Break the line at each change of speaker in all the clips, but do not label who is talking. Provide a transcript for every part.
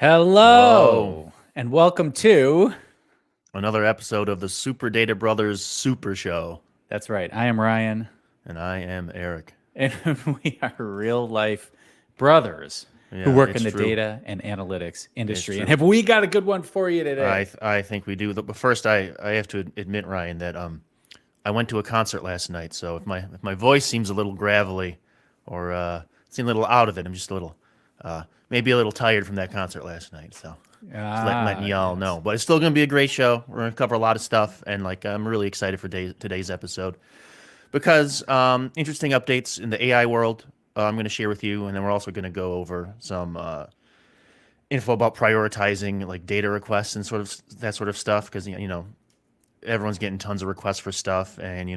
Hello,
Hello.
and welcome to.
Another episode of the Super Data Brothers Super Show.
That's right. I am Ryan,
And I am Eric.
and we are real life brothers who
Yeah,
work in
it's
the
true.
data and analytics
It's
industry. And
true.
have we got a good one for you today?
I think we do. But first, I have to admit, Ryan, that I went to a concert last night. So if my voice seems a little gravelly, or seems a little out of it, I'm just a little maybe a little tired from that concert last night. So just letting y'all
Yes.
know. But it's still gonna be a great show. We're gonna cover a lot of stuff, and I'm really excited for today's episode. Because interesting updates in the AI world I'm going to share with you, and then we're also going to go over some info about prioritizing like data requests and sort of that sort of stuff. Because everyone's getting tons of requests for stuff, and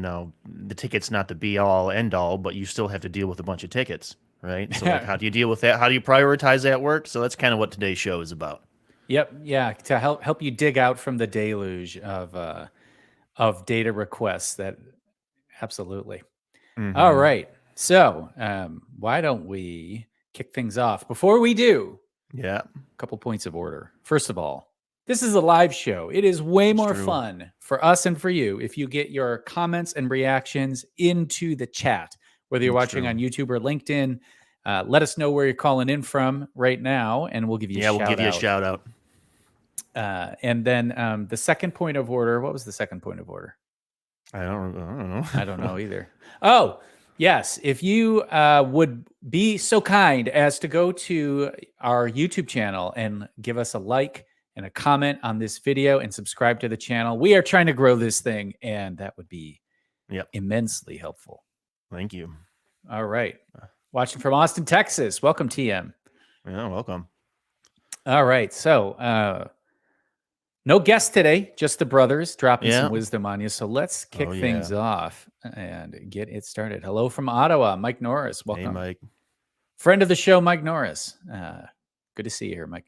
the ticket's not the be all end all, but you still have to deal with a bunch of tickets, right? So like, how do you deal with that? How do you prioritize that work? So that's kind of what today's show is about.
Yep. Yeah. To help you dig out from the deluge of data requests. That absolutely. All
Mm-hmm.
right. So why don't we kick things off? Before we do,
Yeah,
couple points of order. First of all, this is a live show. It is way
it's
more
true.
fun for us and for you if you get your comments and reactions into the chat, whether you're
It's
watching
true.
on YouTube or LinkedIn. Let us know where you're calling in from right now, and we'll give you a
Yeah, we'll
shout
give you a
out.
shout out.
And then the second point of order. What was the second point of order?
I don't know.
I don't know either. Oh, yes. If you would be so kind as to go to our YouTube channel and give us a like and a comment on this video and subscribe to the channel. We are trying to grow this thing, and that would be
Yep.
immensely helpful.
Thank you.
All right. Watching from Austin, Texas. Welcome, TM.
Yeah, welcome.
All right. So, no guest today, just the brothers dropping some
Yeah.
wisdom on you. So let's kick
Oh,
things
yeah.
off and get it started. Hello from Ottawa, Mike Norris.
Hey,
Welcome.
Mike.
Friend of the show, Mike Norris. Good to see you here, Mike.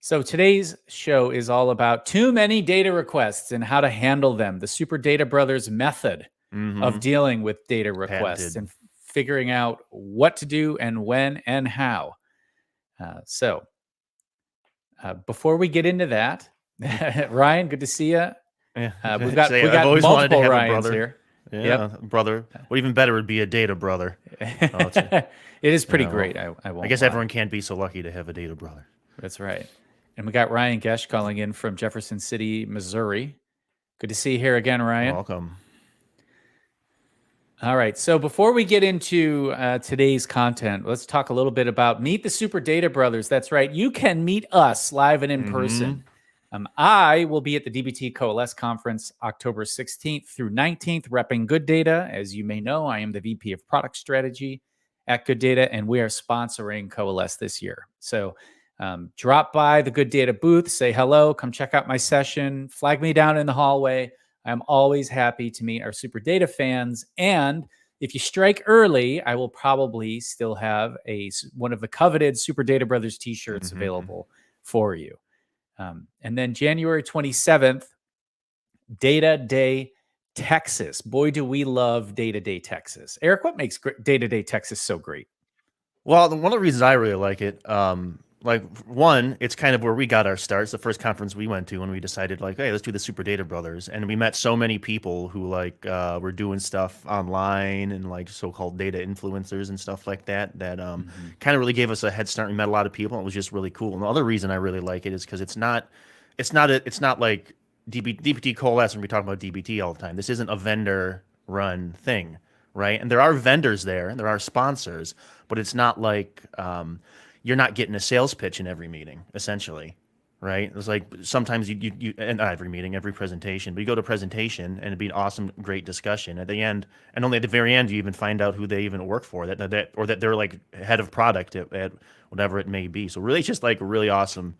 So today's show is all about too many data requests and how to handle them. The Super Data Brothers method of
Mm-hmm.
dealing with data requests
Patented.
and figuring out what to do and when and how. Before we get into that, Ryan, good to see you.
Yeah.
We got
I've always wanted to
multiple
have a
Ryans
brother.
here.
Yeah,
Yep.
brother. What even better would be a data brother. Oh,
It is pretty
yeah, well,
great. I won't.
I guess
lie.
everyone can't be so lucky to have a data brother.
That's right. And we got Ryan Gesh calling in from Jefferson City, Missouri. Good to see you here again, Ryan.
Welcome.
All right. So before we get into today's content, let's talk a little bit about Meet the Super Data Brothers. That's right. You can meet us live and in
Mm-hmm.
person. I will be at the DBT Coalesce Conference October 16th through 19th, repping Good Data. As you may know, I am the VP of Product Strategy at Good Data, and we are sponsoring Coalesce this year. So drop by the Good Data booth, say hello, come check out my session, flag me down in the hallway. I'm always happy to meet our Super Data fans. And if you strike early, I will probably still have one of the coveted Super Data Brothers t-shirts
Mm-hmm.
available for you. And then January 27th, Data Day Texas. Boy, do we love Data Day Texas. Eric, what makes Data Day Texas so great?
Well, one of the reasons I really like it, one, it's kind of where we got our start. It's the first conference we went to when we decided, like, hey, let's do the Super Data Brothers, and we met so many people who were doing stuff online and like so-called data influencers and stuff like that. That kind of really gave us a head start. We met a lot of people, and it was just really cool. And the other reason I really like it is because it's not like DBT Coalesce when we talk about DBT all the time. This isn't a vendor-run thing, right? And there are vendors there, and there are sponsors, but it's not like you're not getting a sales pitch in every meeting, essentially, right? It's like sometimes you and not every meeting, every presentation, but you go to a presentation and it'd be an awesome, great discussion at the end, and only at the very end you even find out who they even work for, or that they're like head of product at whatever it may be. So really, it's just like a really awesome.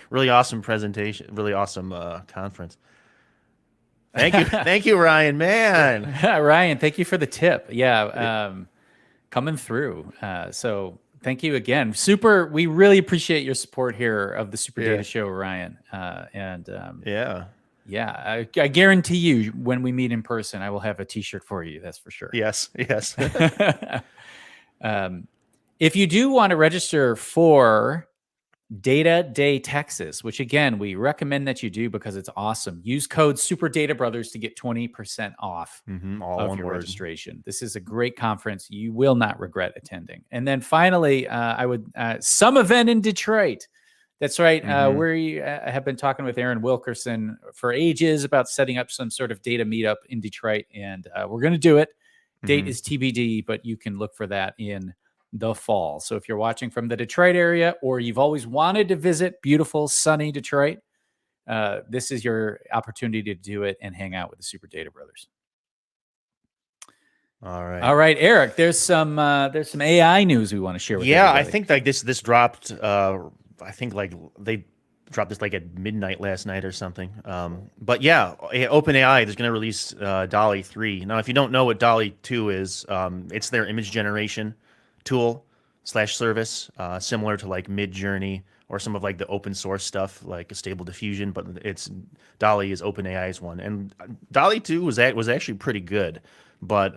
Really awesome presentation, really awesome conference. Thank you, Ryan. Man,
Ryan, thank you for the tip. Yeah, coming through. So thank you again. We really appreciate your support here of the Super Data Show, Ryan.
Yeah.
I guarantee you when we meet in person, I will have a t-shirt for you. That's for sure.
Yes.
If you do want to register for Data Day Texas, which again, we recommend that you do because it's awesome. Use code Super Data Brothers to get 20% off
All
of
one
your
word.
registration. This is a great conference. You will not regret attending. And then finally, I would some event in Detroit. That's right. We have been talking with Aaron Wilkerson for ages about setting up some sort of data meetup in Detroit, and we're going to do it. Date is TBD, but you can look for that in the fall. So if you're watching from the Detroit area, or you've always wanted to visit beautiful, sunny Detroit, this is your opportunity to do it and hang out with the Super Data Brothers.
All
right, Eric. There's some AI news we want to share with you.
Yeah, I think like this dropped. I think like they dropped this like at midnight last night or something. But yeah, OpenAI is going to release DALL-E 3. Now, if you don't know what DALL-E 2 is, it's their image generation tool / service, similar to like Midjourney or some of like the open source stuff like a Stable Diffusion. But it's DALL-E is OpenAI's one, and DALL-E 2 was actually pretty good. But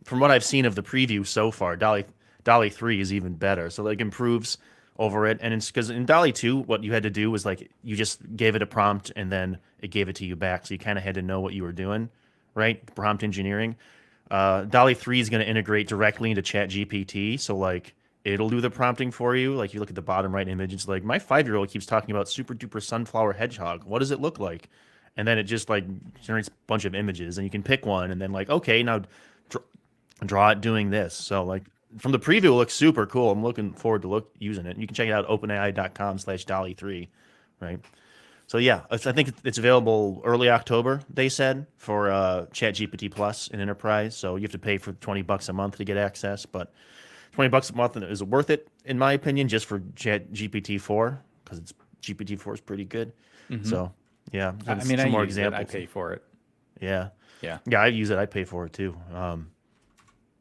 from what I've seen of the preview so far, DALL-E 3 is even better. So like improves over it, and it's because in DALL-E 2, what you had to do was like you just gave it a prompt and then it gave it to you back. So you kind of had to know what you were doing, right? Prompt engineering. DALL-E 3 is going to integrate directly into ChatGPT, so like it'll do the prompting for you. Like you look at the bottom right image, it's like my 5-year-old keeps talking about super duper sunflower hedgehog. What does it look like? And then it just like generates a bunch of images, and you can pick one, and then like okay, now draw it doing this. So like from the preview, it looks super cool. I'm looking forward to using it. You can check it out at openai.com/DALL-E3, right? So yeah, I think it's available early October, they said, for ChatGPT Plus in Enterprise. So you have to pay for $20 a month to get access, but $20 a month is worth it, in my opinion, just for ChatGPT 4, because GPT 4 is pretty good. So yeah,
I mean,
some more
use it.
examples.
I pay for it.
Yeah.
Yeah.
I use it. I pay for it too.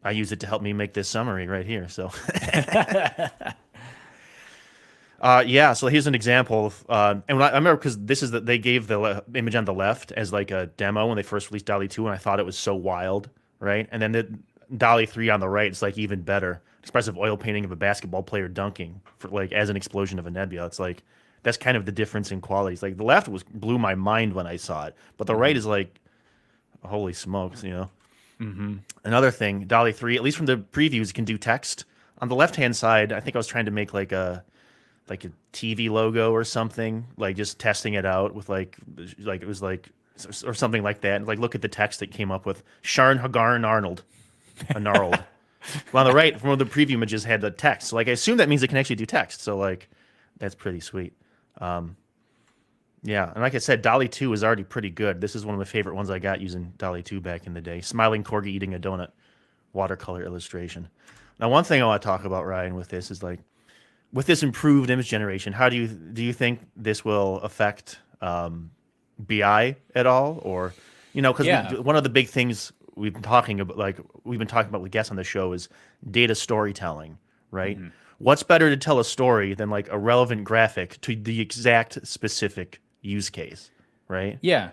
I use it to help me make this summary right here. So, yeah. So here's an example of, and I remember because this is that they gave the image on the left as like a demo when they first released DALL-E 2, and I thought it was so wild, right? And then the DALL-E 3 on the right is like even better. Expressive oil painting of a basketball player dunking for like as an explosion of a nebula. It's like that's kind of the difference in qualities. Like the left blew my mind when I saw it, but the right is like, holy smokes, you know. Another thing, DALL-E 3, at least from the previews, you can do text. On the left-hand side, I think I was trying to make like a TV logo or something, like just testing it out with like it was like or something like that. Like look at the text that came up with Sharn Hagarn Arnold, a gnarled. Well, on the right, from one of the preview images had the text. So like I assume that means it can actually do text. So like that's pretty sweet. Yeah, and like I said, DALL-E 2 is already pretty good. This is one of my favorite ones I got using DALL-E 2 back in the day. Smiling corgi eating a donut, watercolor illustration. Now, one thing I want to talk about, Ryan, with this is like, with this improved image generation, how do you think this will affect BI at all, or because one of the big things we've been talking about with guests on the show is data storytelling, right? What's better to tell a story than like a relevant graphic to the exact specific use case, right?
Yeah,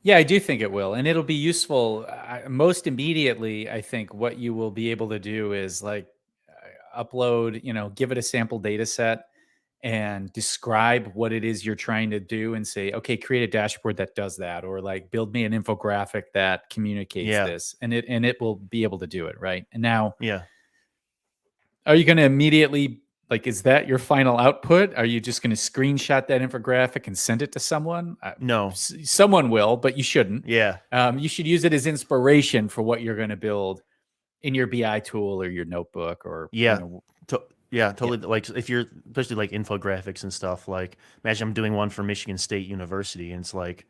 I do think it will, and it'll be useful. Most immediately, I think what you will be able to do is like upload, give it a sample data set and describe what it is you're trying to do and say, okay, create a dashboard that does that, or like build me an infographic that communicates this, and it will be able to do it, right? And now, are you going to immediately is that your final output? Are you just going to screenshot that infographic and send it to someone?
No.
Someone will, but you shouldn't.
Yeah.
You should use it as inspiration for what you're going to build in your BI tool or your notebook or
totally. Like if you're especially like infographics and stuff, like imagine I'm doing one for Michigan State University, and it's like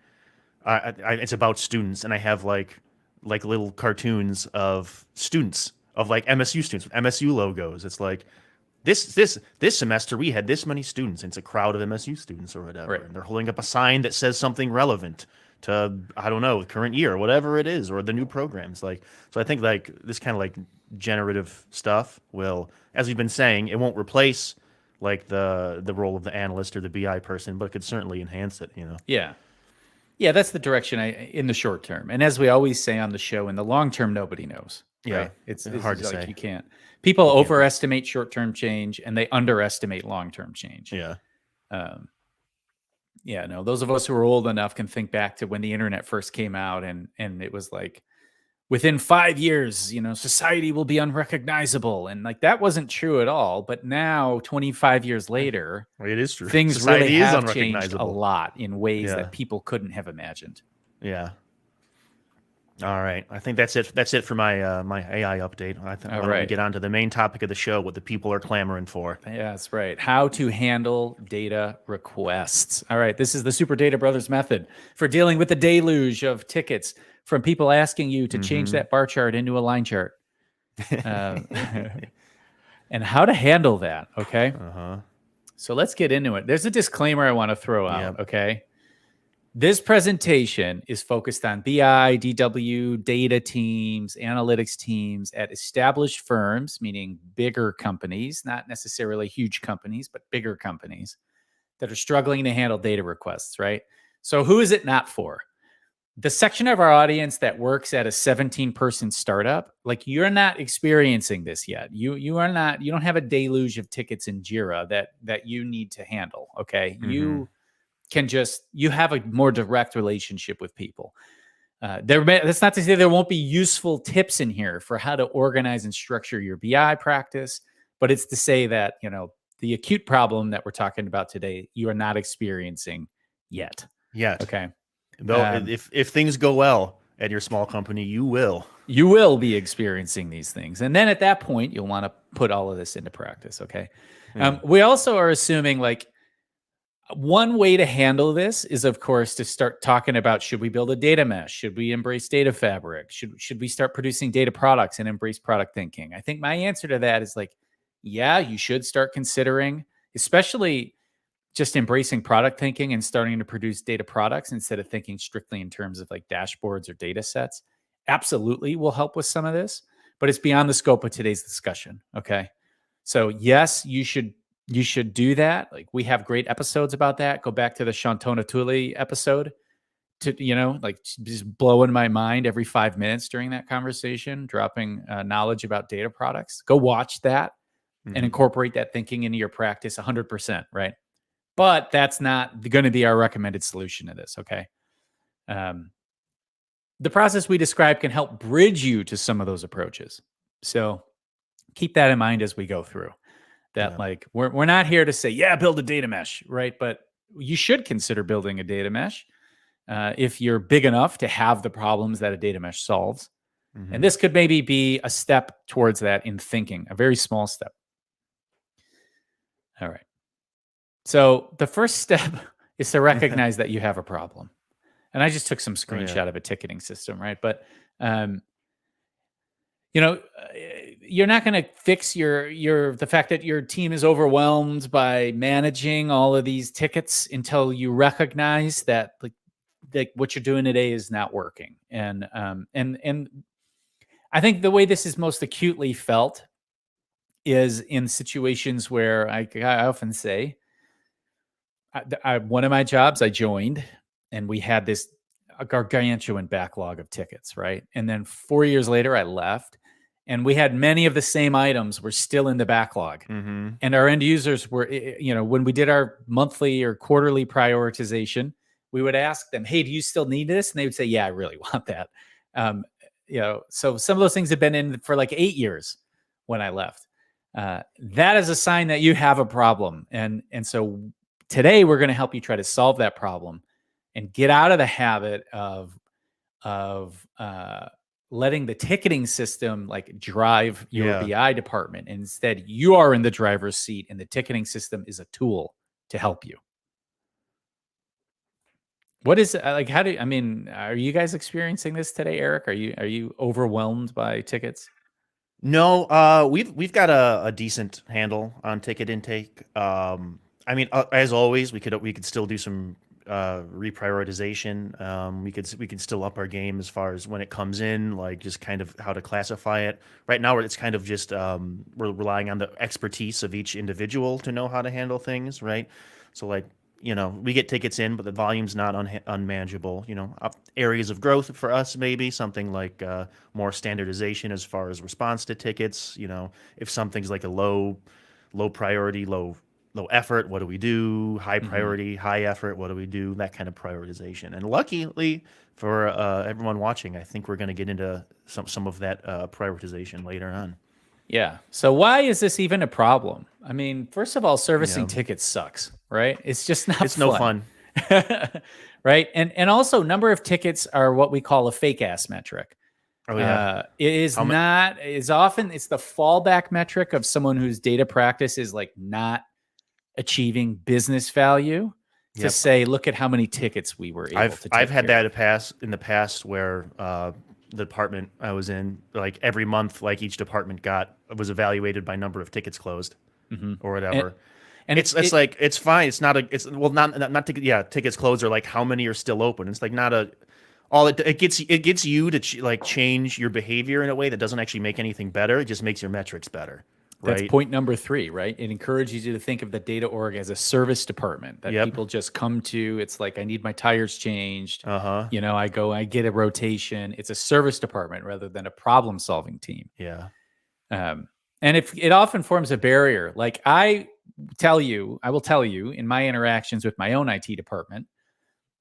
it's about students, and I have like little cartoons of students of like MSU students with MSU logos. It's like this semester we had this many students, and it's a crowd of MSU students or whatever, and they're holding up a sign that says something relevant to, I don't know, current year or whatever it is, or the new programs. Like, so I think like this kind of like generative stuff will, as we've been saying, it won't replace like the role of the analyst or the BI person, but it could certainly enhance it,
Yeah, that's the direction in the short term. And as we always say on the show, in the long term, nobody knows.
Yeah,
right? It's
hard to
like
say.
you can't. People
You can't.
overestimate short-term change and they underestimate long-term change.
Yeah.
Um, yeah, no, those of us who are old enough can think back to when the internet first came out, and it was like within 5 years, society will be unrecognizable, and like that wasn't true at all. But now, 25 years later,
Well, it is true.
things really
Society is
have changed a
unrecognizable.
lot in ways
Yeah.
that people couldn't have imagined.
Yeah. All right. I think that's it. That's it for my my AI update.
All
Why don't we
right.
get on to the main topic of the show? What the people are clamoring for.
Yeah, that's right. How to handle data requests. All right. This is the Super Data Brothers method for dealing with the deluge of tickets from people asking you to change
Mm-hmm.
that bar chart into a line chart. Uh, and how to handle that. Okay.
Uh-huh.
So let's get into it. There's a disclaimer I want to throw out.
Yep.
Okay. This presentation is focused on BI, DW, data teams, analytics teams at established firms, meaning bigger companies, not necessarily huge companies, but bigger companies that are struggling to handle data requests, right? So, who is it not for? The section of our audience that works at a 17-person startup, like you're not experiencing this yet. You are not, you don't have a deluge of tickets in Jira that you need to handle. Okay.
Mm-hmm.
You have a more direct relationship with people. That's not to say there won't be useful tips in here for how to organize and structure your BI practice, but it's to say that, the acute problem that we're talking about today, you are not experiencing yet.
Yet.
Okay.
Though,
Um,
if things go well at your small company, you will.
you will be experiencing these things. And then at that point, you'll want to put all of this into practice. Okay.
Yeah.
We also are assuming like, one way to handle this is, of course, to start talking about, should we build a data mesh? Should we embrace data fabric? Should we start producing data products and embrace product thinking? I think my answer to that is like, yeah, you should start considering, especially just embracing product thinking and starting to produce data products instead of thinking strictly in terms of like dashboards or data sets. Absolutely will help with some of this, but it's beyond the scope of today's discussion. Okay. So yes, you should do that. Like we have great episodes about that. Go back to the Shantona Tuli episode to, like just blowing my mind every 5 minutes during that conversation, dropping knowledge about data products. Go watch that and
Mm-hmm.
incorporate that thinking into your practice 100%. Right. But that's not going to be our recommended solution to this. Okay. Um, the process we described can help bridge you to some of those approaches. So keep that in mind as we go through. That
Yeah.
like we're not here to say, yeah, build a data mesh, right? But you should consider building a data mesh if you're big enough to have the problems that a data mesh solves. And
Mm-hmm.
this could maybe be a step towards that in thinking, a very small step. All right. So the first step is to recognize that you have a problem. And I just took some
Oh yeah.
screenshot of a ticketing system, right? But um, you know, uh, you're not going to fix the fact that your team is overwhelmed by managing all of these tickets until you recognize that like what you're doing today is not working. And I think the way this is most acutely felt is in situations where I often say, one of my jobs I joined, and we had this a gargantuan backlog of tickets, right? And then 4 years later, I left, and we had many of the same items were still in the backlog.
Mm-hmm.
And our end users were, when we did our monthly or quarterly prioritization, we would ask them, "Hey, do you still need this?" And they would say, "Yeah, I really want that." Um, so some of those things have been in for like 8 years when I left. That is a sign that you have a problem, and so today we're going to help you try to solve that problem and get out of the habit of letting the ticketing system like drive your
Yeah.
BI department. And instead, you are in the driver's seat, and the ticketing system is a tool to help you. What is like? How do I mean? Are you guys experiencing this today, Eric? Are you overwhelmed by tickets?
No, we've got a decent handle on ticket intake. I mean, as always, we could still do some reprioritization. We could still up our game as far as when it comes in, like just kind of how to classify it. Right now, it's kind of just we're relying on the expertise of each individual to know how to handle things, right? So like we get tickets in, but the volume's not unmanageable. Areas of growth for us, maybe something like more standardization as far as response to tickets. If something's like a low priority, low effort, what do we do? High
Mhm.
priority, high effort, what do we do? That kind of prioritization. And luckily for everyone watching, I think we're going to get into some of that prioritization later on.
Yeah. So why is this even a problem? I mean, first of all, servicing
Yeah,
tickets sucks, right? It's just not
it's no
fun.
fun.
Right? And also number of tickets are what we call a fake ass metric.
Oh yeah,
It is
how much?
not is often it's the fallback metric of someone whose data practice is like not achieving business value to
Yep.
say, look at how many tickets we were able
I've
to
I've
take
had
care
that
of.
in the past where the department I was in, like every month, like each department was evaluated by number of tickets closed
Hmm.
or
And
whatever.
and
It's like it's fine. It's not a it's well not ticket yeah tickets closed are like how many are still open. It's like not a all it gets you to like change your behavior in a way that doesn't actually make anything better. It just makes your metrics better,
that's
right?
point number 3, right? It encourages you to think of the data org as a service department that
Yep.
people just come to. It's like, I need my tires changed.
Uh huh.
I go, I get a rotation. It's a service department rather than a problem solving team.
Yeah.
Um, and if it often forms a barrier, like I will tell you in my interactions with my own IT department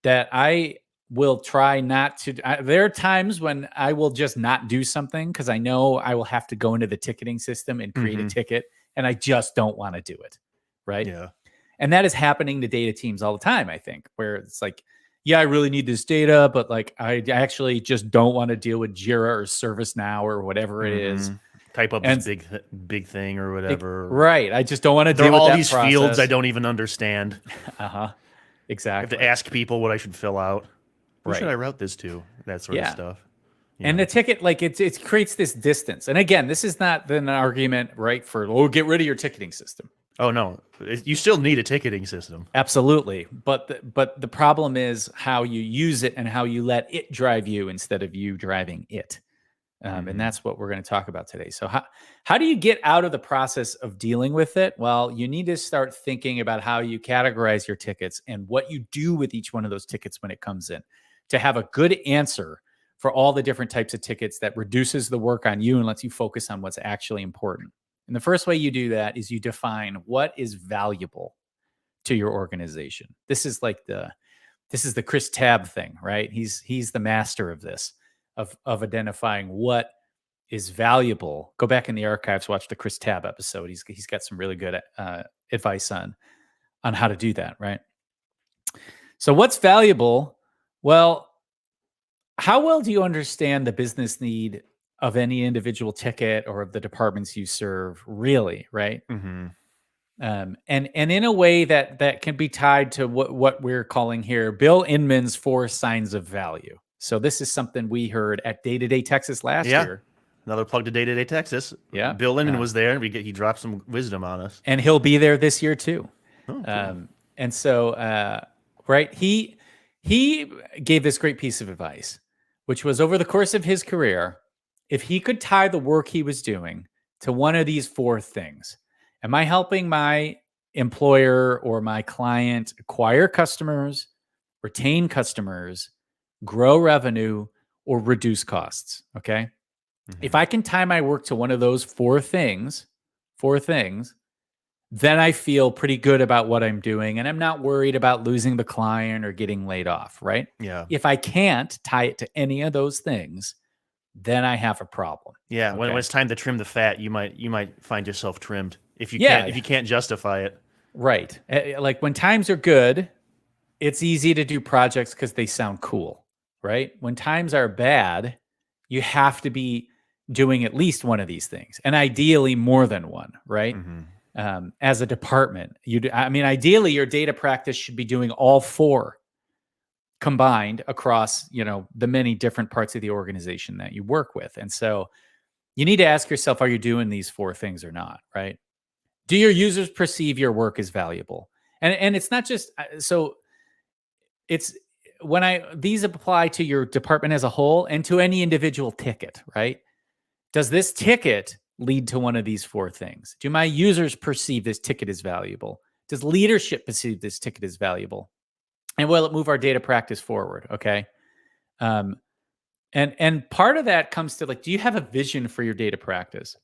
that I will try not to. There are times when I will just not do something because I know I will have to go into the ticketing system and create a
Mm-hmm.
ticket, and I just don't want to do it. Right.
Yeah.
And that is happening to data teams all the time, I think, where it's like, yeah, I really need this data, but like I actually just don't want to deal with Jira or ServiceNow or whatever it is.
Mm-hmm. Type up this
And
big thing or whatever.
right, I just don't want to
There are
deal with
all
that
these fields I
process.
don't even understand.
Uh-huh.
I have to
Exactly.
ask people what I should fill out. Who should
Right.
I route this to? That sort of
Yeah.
stuff.
And
Yeah.
the ticket, like it creates this distance. And again, this is not an argument, right? For get rid of your ticketing system.
Oh no, you still need a ticketing system.
Absolutely, but the problem is how you use it and how you let it drive you instead of you driving it. And
Mm-hmm.
that's what we're going to talk about today. So how do you get out of the process of dealing with it? Well, you need to start thinking about how you categorize your tickets and what you do with each one of those tickets when it comes in to have a good answer for all the different types of tickets that reduces the work on you and lets you focus on what's actually important. And the first way you do that is you define what is valuable to your organization. This is the Chris Tabb thing, right? He's the master of this, of identifying what is valuable. Go back in the archives, watch the Chris Tabb episode. He's got some really good advice on how to do that, right? So what's valuable? Well, how well do you understand the business need of any individual ticket or of the departments you serve? Really, right?
Mm-hmm.
And in a way that can be tied to what we're calling here Bill Inman's 4 signs of value. So this is something we heard at Day to Day Texas last
Yeah.
year.
Another plug to Day to Day Texas.
Yeah,
Bill Linden was there. He dropped some wisdom on us.
and he'll be there this year too.
Oh, cool.
And so, right, he gave this great piece of advice, which was over the course of his career, if he could tie the work he was doing to one of these 4 things, am I helping my employer or my client acquire customers, retain customers, grow revenue, or reduce costs? Okay. If
Mm-hmm.
I can tie my work to one of those 4 things, then I feel pretty good about what I'm doing and I'm not worried about losing the client or getting laid off, right?
Yeah.
If I can't tie it to any of those things, then I have a problem.
Yeah. When
Okay.
it's time to trim the fat, you might find yourself trimmed if you can't
Yeah,
if you can't justify it.
right. Like when times are good, it's easy to do projects because they sound cool, right? When times are bad, you have to be doing at least one of these things and ideally more than one, right?
Mm-hmm.
As a department, ideally your data practice should be doing all 4 combined across, the many different parts of the organization that you work with. And so you need to ask yourself, are you doing these 4 things or not, right? Do your users perceive your work as valuable? And it's not just so it's these apply to your department as a whole and to any individual ticket, right? Does this ticket lead to one of these 4 things? Do my users perceive this ticket as valuable? Does leadership perceive this ticket as valuable? And will it move our data practice forward? Okay. Um, and part of that comes to like, do you have a vision for your data practice?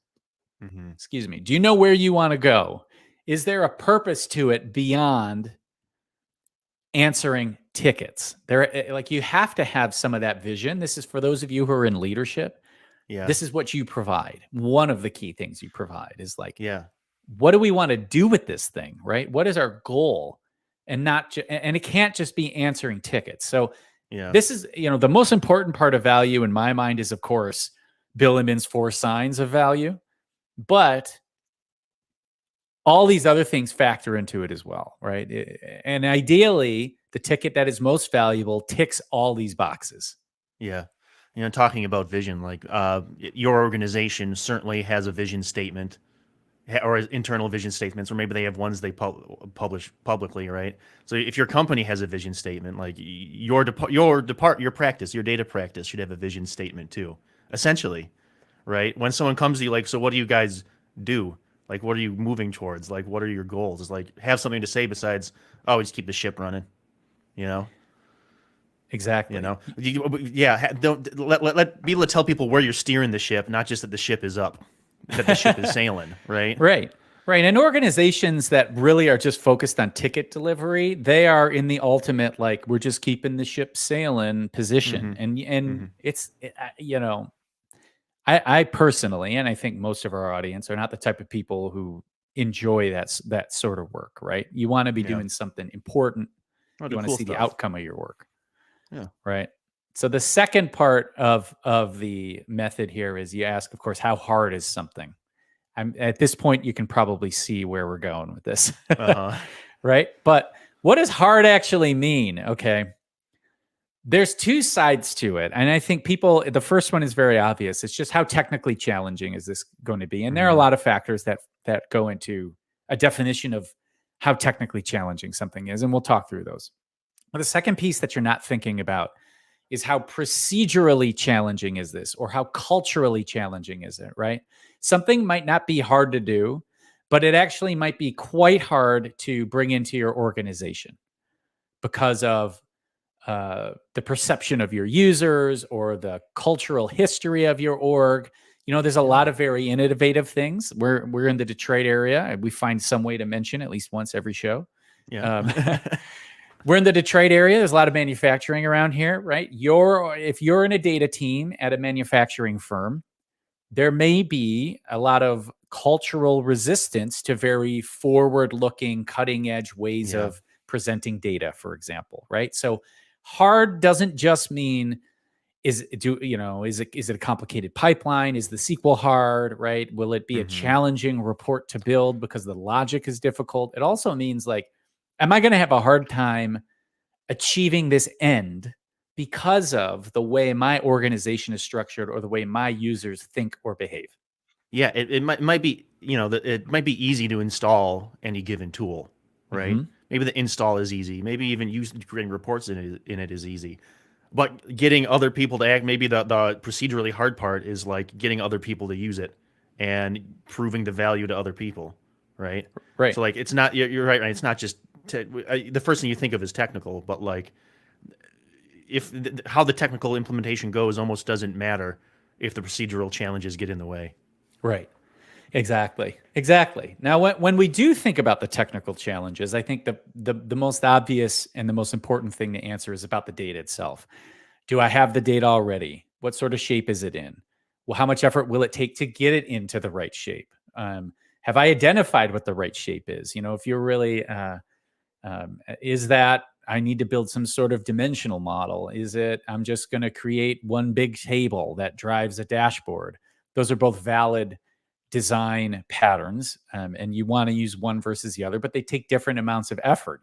Mm-hmm.
Excuse me. Do you know where you want to go? Is there a purpose to it beyond answering tickets? There, like, you have to have some of that vision. This is for those of you who are in leadership.
Yeah.
This is what you provide. One of the key things you provide is like,
Yeah.
what do we want to do with this thing, right? What is our goal? And not and it can't just be answering tickets. So
Yeah.
this is, the most important part of value in my mind is, of course, Bill Emmons' 4 signs of value, but all these other things factor into it as well, right? And ideally, the ticket that is most valuable ticks all these boxes.
Yeah. Talking about vision, like your organization certainly has a vision statement or internal vision statements, or maybe they have ones they publish publicly, right? So if your company has a vision statement, like your practice, your data practice should have a vision statement too, essentially, right? When someone comes to you, like, so what do you guys do? Like, what are you moving towards? Like, what are your goals? It's like, have something to say besides, oh, we just keep the ship running, you know?
Exactly.
Don't let be able to tell people where you're steering the ship, not just that the ship is up, that the ship is sailing, right?
Right. Right. And organizations that really are just focused on ticket delivery, they are in the ultimate, like, we're just keeping the ship sailing position.
Mm-hmm.
And it's, I personally, and I think most of our audience are not the type of people who enjoy that sort of work, right? You want to be
Yeah.
doing something important.
I'll
You
do
want to
cool
see the
stuff.
outcome of your work.
Yeah.
Right. So the second part of the method here is you ask, of course, how hard is something? At this point, you can probably see where we're going with this.
Uh-huh.
Right. But what does hard actually mean? Okay. There's 2 sides to it. And I think the first one is very obvious. It's just, how technically challenging is this going to be? And there are a lot of factors that go into a definition of how technically challenging something is. And we'll talk through those. But the second piece that you're not thinking about is, how procedurally challenging is this, or how culturally challenging is it, right? Something might not be hard to do, but it actually might be quite hard to bring into your organization because of the perception of your users or the cultural history of your org. There's a lot of very innovative things. We're in the Detroit area, and we find some way to mention at least once every show.
Yeah.
We're in the Detroit area. There's a lot of manufacturing around here, right? If you're in a data team at a manufacturing firm, there may be a lot of cultural resistance to very forward-looking, cutting-edge ways
Yeah.
of presenting data, for example, right? So hard doesn't just mean, is it a complicated pipeline? Is the SQL hard, right? Will it be a challenging report to build because the logic is difficult? It also means, like, am I going to have a hard time achieving this end because of the way my organization is structured or the way my users think or behave?
Yeah, it might be, it might be easy to install any given tool, right? Maybe the install is easy. Maybe even creating reports in it is easy. But getting other people to act, maybe the procedurally hard part is like getting other people to use it and proving the value to other people, right?
Right.
So like, it's not, you're right. It's not just the first thing you think of is technical, but like, how the technical implementation goes almost doesn't matter if the procedural challenges get in the way.
Right. Exactly. Now, when we do think about the technical challenges, I think the most obvious and the most important thing to answer is about the data itself. Do I have the data already? What sort of shape is it in? Well, how much effort will it take to get it into the right shape? Have I identified what the right shape is? If you're really, is that I need to build some sort of dimensional model? Is it I'm just going to create one big table that drives a dashboard? Those are both valid design patterns, and you want to use one versus the other, but they take different amounts of effort.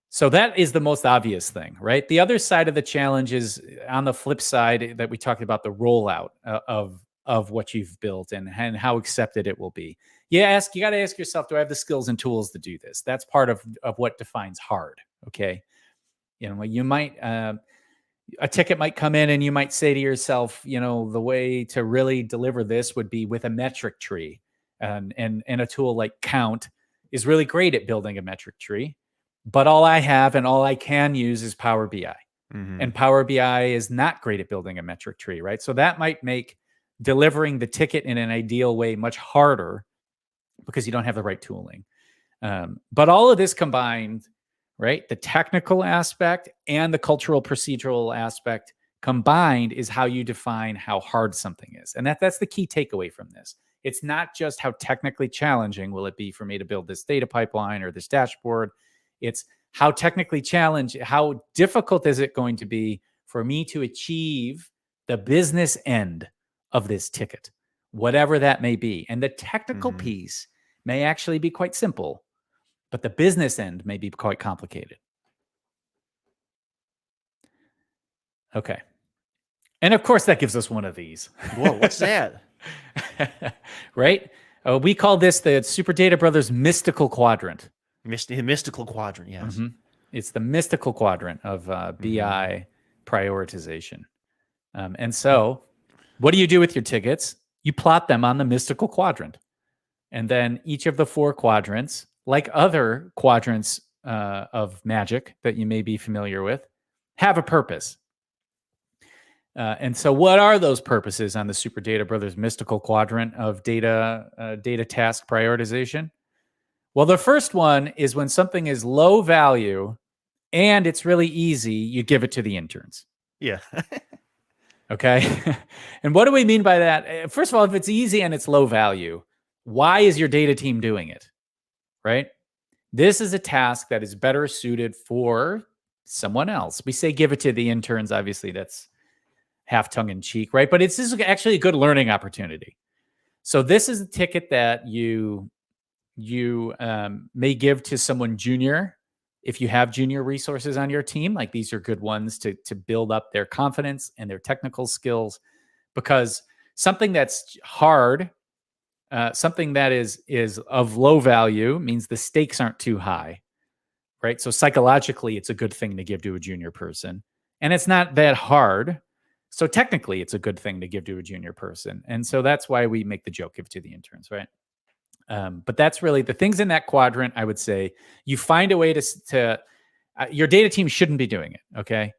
So that is the most obvious thing, right? The other side of the challenge is on the flip side that we talked about, the rollout of what you've built and how accepted it will be. You got to ask yourself, do I have the skills and tools to do this? That's part of what defines hard. Okay. You might, a ticket might come in and you might say to yourself, the way to really deliver this would be with a metric tree and a tool like Count is really great at building a metric tree, but all I have and all I can use is Power BI. And Power BI is not great at building a metric tree, right? So that might make delivering the ticket in an ideal way much harder because you don't have the right tooling. But all of this combined, right? The technical aspect and the cultural procedural aspect combined is how you define how hard something is. And that's the key takeaway from this. It's not just how technically challenging will it be for me to build this data pipeline or this dashboard. It's how technically challenged, how difficult is it going to be for me to achieve the business end of this ticket, whatever that may be. And the technical piece may actually be quite simple, but the business end may be quite complicated. Okay. And of course, that gives us one of these.
Whoa, what's that?
Right? We call this the Super Data Brothers mystical quadrant.
Mystical quadrant, yes.
It's the mystical quadrant of BI prioritization. And so what do you do with your tickets? You plot them on the mystical quadrant. And then each of the 4 quadrants, like other quadrants of magic that you may be familiar with, have a purpose. And so what are those purposes on the Super Data Brothers mystical quadrant of data task prioritization? Well, the first one is when something is low value and it's really easy, you give it to the interns.
Yeah.
Okay. And what do we mean by that? First of all, if it's easy and it's low value, why is your data team doing it? Right? This is a task that is better suited for someone else. We say give it to the interns. Obviously, that's half tongue in cheek, right? But this is actually a good learning opportunity. So this is a ticket that you may give to someone junior if you have junior resources on your team. Like, these are good ones to build up their confidence and their technical skills, because something that's hard, something that is of low value, means the stakes aren't too high, right? So psychologically, it's a good thing to give to a junior person, and it's not that hard. So technically, it's a good thing to give to a junior person. And so that's why we make the joke, give to the interns, right? But that's really the things in that quadrant. I would say you find a way to your data team shouldn't be doing it, okay?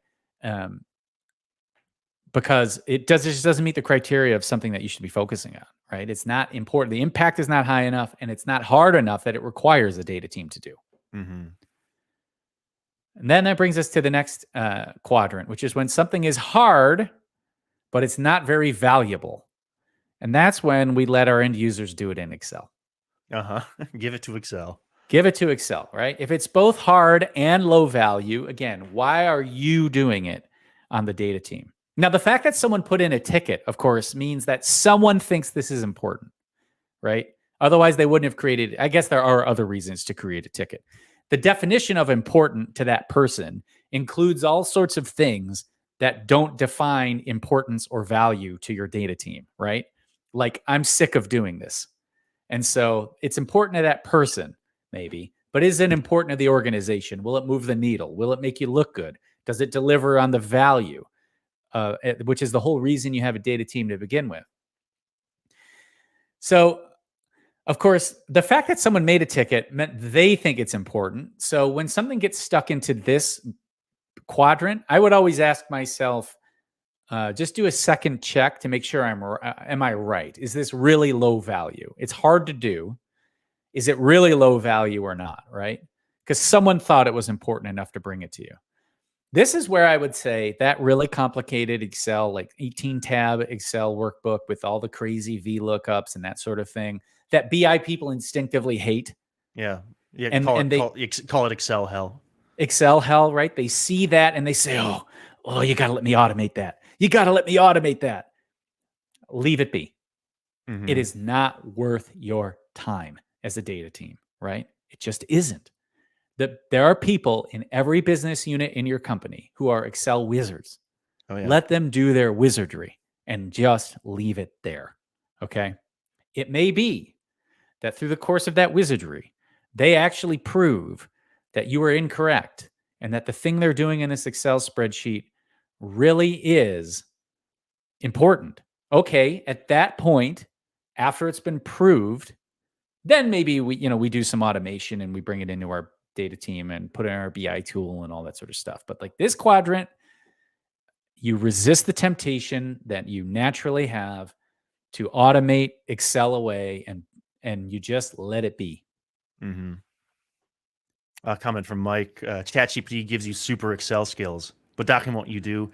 Because it just doesn't meet the criteria of something that you should be focusing on, right? It's not important. The impact is not high enough, and it's not hard enough that it requires a data team to do. And then that brings us to the next quadrant, which is when something is hard, but it's not very valuable. And that's when we let our end users do it in Excel.
Give it to Excel.
Give it to Excel, right? If it's both hard and low value, again, why are you doing it on the data team? Now, the fact that someone put in a ticket, of course, means that someone thinks this is important, right? Otherwise, they wouldn't have created. I guess there are other reasons to create a ticket. The definition of important to that person includes all sorts of things that don't define importance or value to your data team, right? Like, I'm sick of doing this. And so it's important to that person, maybe, but is it important to the organization? Will it move the needle? Will it make you look good? Does it deliver on the value, which is the whole reason you have a data team to begin with? So, of course, the fact that someone made a ticket meant they think it's important. So when something gets stuck into this quadrant, I would always ask myself, just do a second check to make sure am I right? Is this really low value? It's hard to do. Is it really low value or not, right? Because someone thought it was important enough to bring it to you. This is where I would say that really complicated Excel, like 18 tab Excel workbook with all the crazy VLOOKUPs and that sort of thing that BI people instinctively hate.
Yeah.
And
call it Excel hell.
Excel hell, right? They see that and they say, oh, you got to let me automate that. You got to let me automate that. Leave it be. It is not worth your time as a data team, right? It just isn't. There are people in every business unit in your company who are Excel wizards. Oh, yeah. Let them do their wizardry and just leave it there, okay? It may be that through the course of that wizardry, they actually prove that you are incorrect and that the thing they're doing in this Excel spreadsheet really is important. Okay, at that point, after it's been proved Then maybe we do some automation and we bring it into our data team and put in our BI tool and all that sort of stuff. But like this quadrant, you resist the temptation that you naturally have to automate Excel away, and you just let it be.
Mm-hmm. A comment from Mike: ChatGPT gives you super Excel skills, but document what you do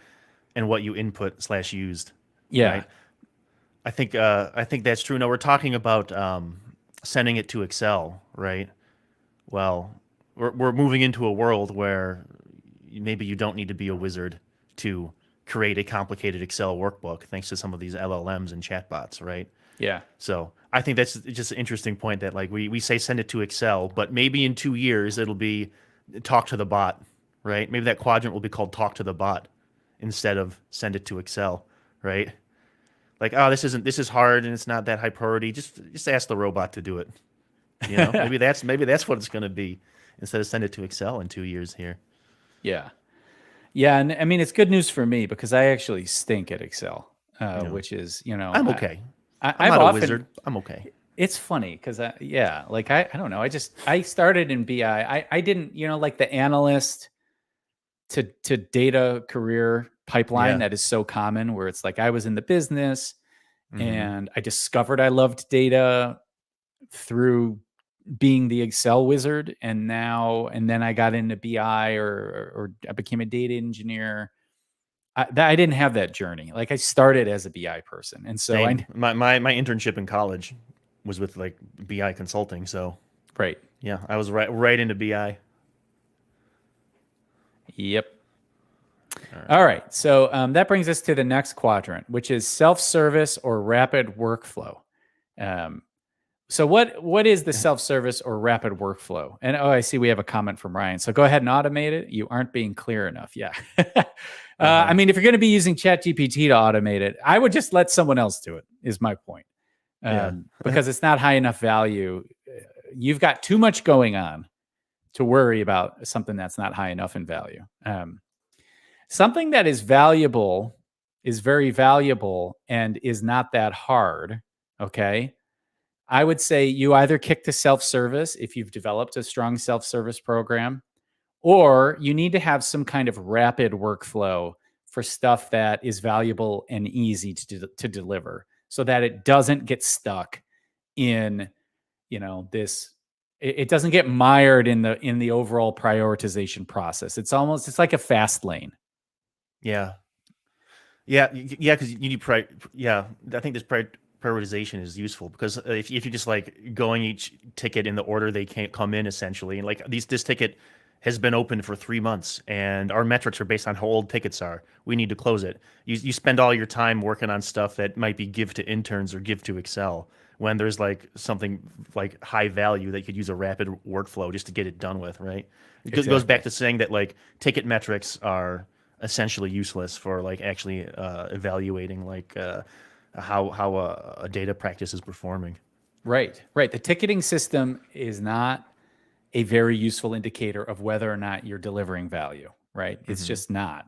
and what you input/used.
Yeah.
Right. I think that's true. No, we're talking about sending it to Excel, right? Well, we're moving into a world where maybe you don't need to be a wizard to create a complicated Excel workbook, thanks to some of these LLMs and chatbots, right?
Yeah.
So I think that's just an interesting point that like we say send it to Excel, but maybe in 2 years it'll be talk to the bot, right? Maybe that quadrant will be called talk to the bot instead of send it to Excel, right? Like, oh, this is hard and it's not that high priority. Just ask the robot to do it. You know, maybe that's what it's going to be instead of send it to Excel in 2 years here.
Yeah. Yeah. And I mean, it's good news for me because I actually stink at Excel,
You know,
which is,
I'm okay. I'm
I've
not a
often,
wizard. I'm okay.
it's funny because like I don't know. I started in BI. I didn't, like the analyst to data career pipeline
Yeah.
that is so common where it's like I was in the business
Mm-hmm.
and I discovered I loved data through being the Excel wizard, and then I got into BI, or I became a data engineer. I didn't have that journey. Like I started as a BI person, and so
Same. My internship in college was with like BI consulting. So
right,
yeah, I was right into BI.
yep.
All right.
All right, so that brings us to the next quadrant, which is self-service or rapid workflow. Um, So what is the self-service or rapid workflow? And I see we have a comment from Ryan. So go ahead and automate it. You aren't being clear enough. Yeah. I
Uh-huh.
mean, if you're going to be using ChatGPT to automate it, I would just let someone else do it. Is my point,
Yeah.
because it's not high enough value. You've got too much going on to worry about something that's not high enough in value. Something that is valuable is very valuable and is not that hard. Okay. I would say you either kick to self-service if you've developed a strong self-service program, or you need to have some kind of rapid workflow for stuff that is valuable and easy to deliver so that it doesn't get stuck in, this it doesn't get mired in the overall prioritization process. It's like a fast lane.
Yeah. Yeah, because you need yeah, I think this prioritization is useful because if you just like going each ticket in the order they can't come in essentially, and like this ticket has been open for 3 months and our metrics are based on how old tickets are. We need to close it. You spend all your time working on stuff that might be give to interns or give to Excel when there's like something like high value that you could use a rapid workflow just to get it done with, right? It goes back
Exactly.
to saying that like ticket metrics are essentially useless for like actually evaluating like how a data practice is performing.
Right. Right. The ticketing system is not a very useful indicator of whether or not you're delivering value, right? It's
Hmm.
just not.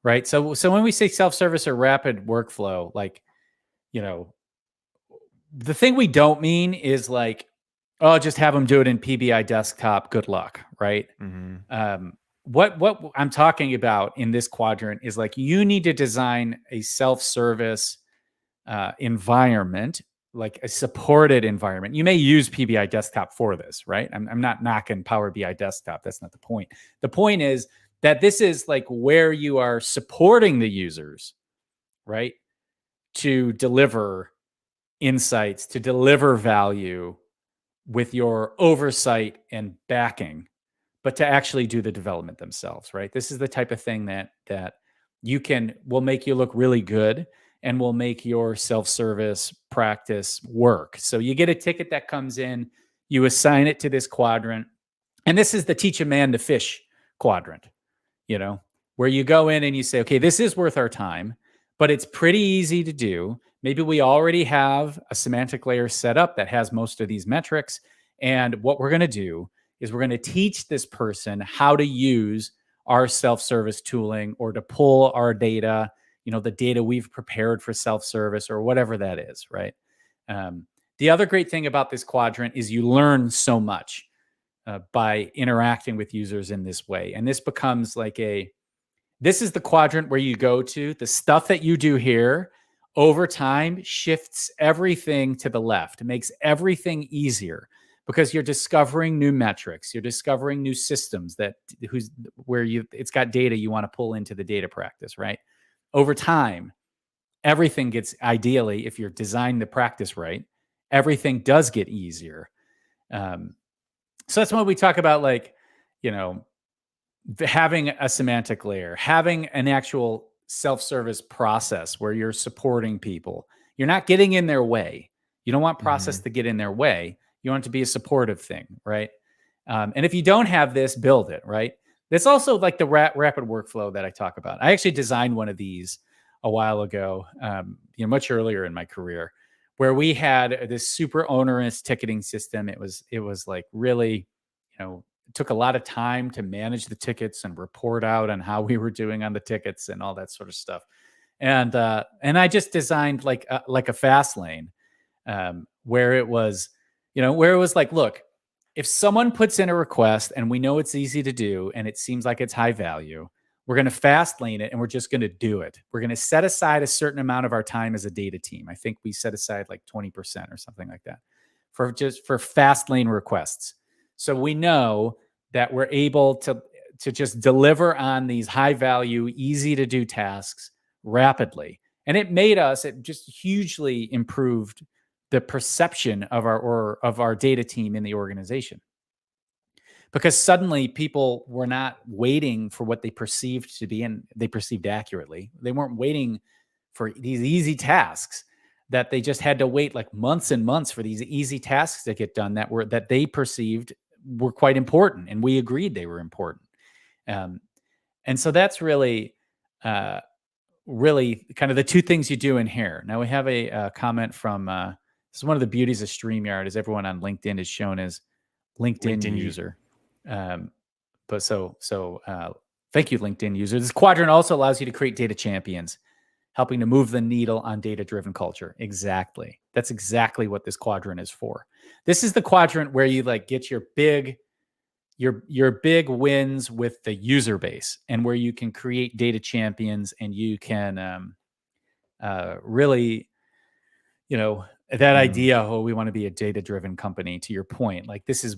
Right. So when we say self-service or rapid workflow, like, you know, the thing we don't mean is like, oh, just have them do it in PBI desktop. Good luck, right?
Hmm.
Um, what I'm talking about in this quadrant is like you need to design a self-service environment, like a supported environment. You may use PBI desktop for this, right? I'm not knocking Power BI desktop. That's not the point. The point is that this is like where you are supporting the users, right? To deliver insights, to deliver value with your oversight and backing, but to actually do the development themselves, right? This is the type of thing that will make you look really good and will make your self-service practice work. So you get a ticket that comes in, you assign it to this quadrant, and this is the teach a man to fish quadrant, where you go in and you say, okay, this is worth our time, but it's pretty easy to do. Maybe we already have a semantic layer set up that has most of these metrics. And what we're going to do is we're going to teach this person how to use our self-service tooling or to pull our data, the data we've prepared for self-service or whatever that is, right? The other great thing about this quadrant is you learn so much by interacting with users in this way. And this becomes like this is the quadrant where you go to. The stuff that you do here over time shifts everything to the left. It makes everything easier because you're discovering new metrics. You're discovering new systems it's got data you want to pull into the data practice, right? Over time, everything gets, ideally, if you're designing the practice right, everything does get easier. So that's when we talk about, like, having a semantic layer, having an actual self-service process where you're supporting people. You're not getting in their way. You don't want process to get in their way. You want it to be a supportive thing, right? And if you don't have this, build it, right? It's also like the rapid workflow that I talk about. I actually designed one of these a while ago, much earlier in my career, where we had this super onerous ticketing system. It was like really, it took a lot of time to manage the tickets and report out on how we were doing on the tickets and all that sort of stuff. And I just designed like a fast lane, where it was, like, look, if someone puts in a request and we know it's easy to do and it seems like it's high value, we're going to fast lane it and we're just going to do it. We're going to set aside a certain amount of our time as a data team. I think we set aside like 20% or something like that for fast lane requests. So we know that we're able to just deliver on these high value, easy to do tasks rapidly. And it just hugely improved the perception of our data team in the organization. Because suddenly people were not waiting for what they perceived to be, and they perceived accurately. They weren't waiting for these easy tasks that they just had to wait like months and months for these easy tasks to get done that they perceived were quite important, and we agreed they were important. And so that's really kind of the two things you do in here. Now we have a comment from this is one of the beauties of StreamYard, is everyone on LinkedIn is shown as LinkedIn user. But thank you, LinkedIn user. This quadrant also allows you to create data champions, helping to move the needle on data-driven culture. Exactly. That's exactly what this quadrant is for. This is the quadrant where you like get your big wins with the user base, and where you can create data champions, and you can really, that idea, we want to be a data-driven company, to your point. Like this is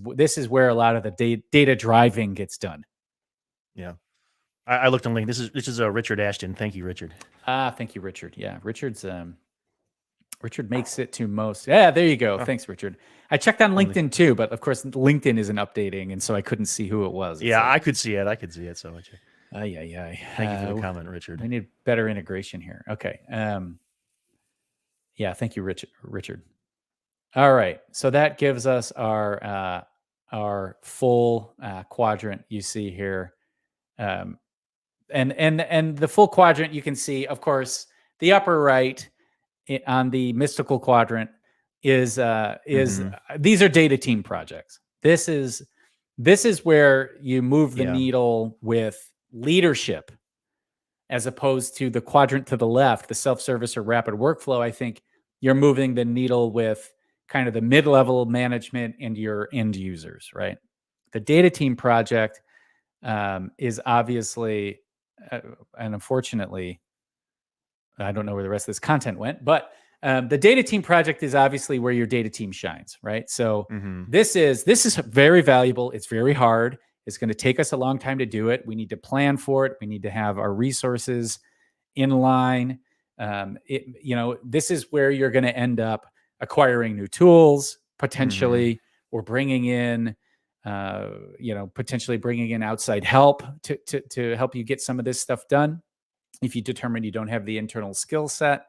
where a lot of the data driving gets done.
Yeah. I looked on LinkedIn. This is Richard Ashton. Thank you, Richard.
Thank you, Richard. Yeah, Richard makes it to most. Yeah, there you go. Oh. Thanks, Richard. I checked on LinkedIn too, but of course LinkedIn isn't updating, and so I couldn't see who it was.
Yeah, I could see it. So much.
Thank
you for the comment, Richard.
We need better integration here. Okay. Yeah, thank you, Richard. All right, so that gives us our full quadrant you see here, and the full quadrant you can see, of course, the upper right on the mystical quadrant is these are data team projects. This is where you move the needle with leadership, as opposed to the quadrant to the left, the self-service or rapid workflow. I think you're moving the needle with kind of the mid-level management and your end users, right? The data team project is obviously, and unfortunately, I don't know where the rest of this content went, but the data team project is obviously where your data team shines, right? So this is very valuable. It's very hard. It's going to take us a long time to do it. We need to plan for it. We need to have our resources in line. This is where you're going to end up acquiring new tools, potentially, or bringing in, potentially bringing in outside help to help you get some of this stuff done, if you determine you don't have the internal skill set.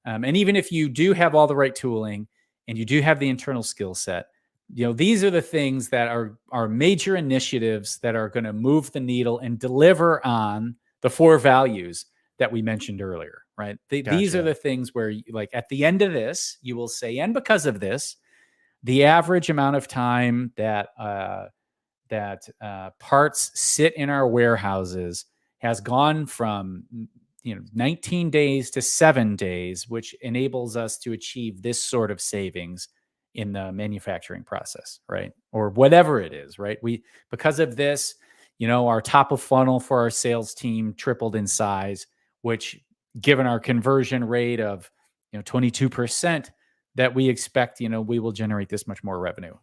And even if you do have all the right tooling and you do have the internal skill set, these are the things that are major initiatives that are going to move the needle and deliver on the 4 values that we mentioned earlier, right? These are the things where, like, at the end of this, you will say, and because of this, the average amount of time that parts sit in our warehouses has gone from 19 days to 7 days, which enables us to achieve this sort of savings in the manufacturing process, right? Or whatever it is, right? Because of this, our top of funnel for our sales team tripled in size, which given our conversion rate of 22% that we expect, we will generate this much more revenue.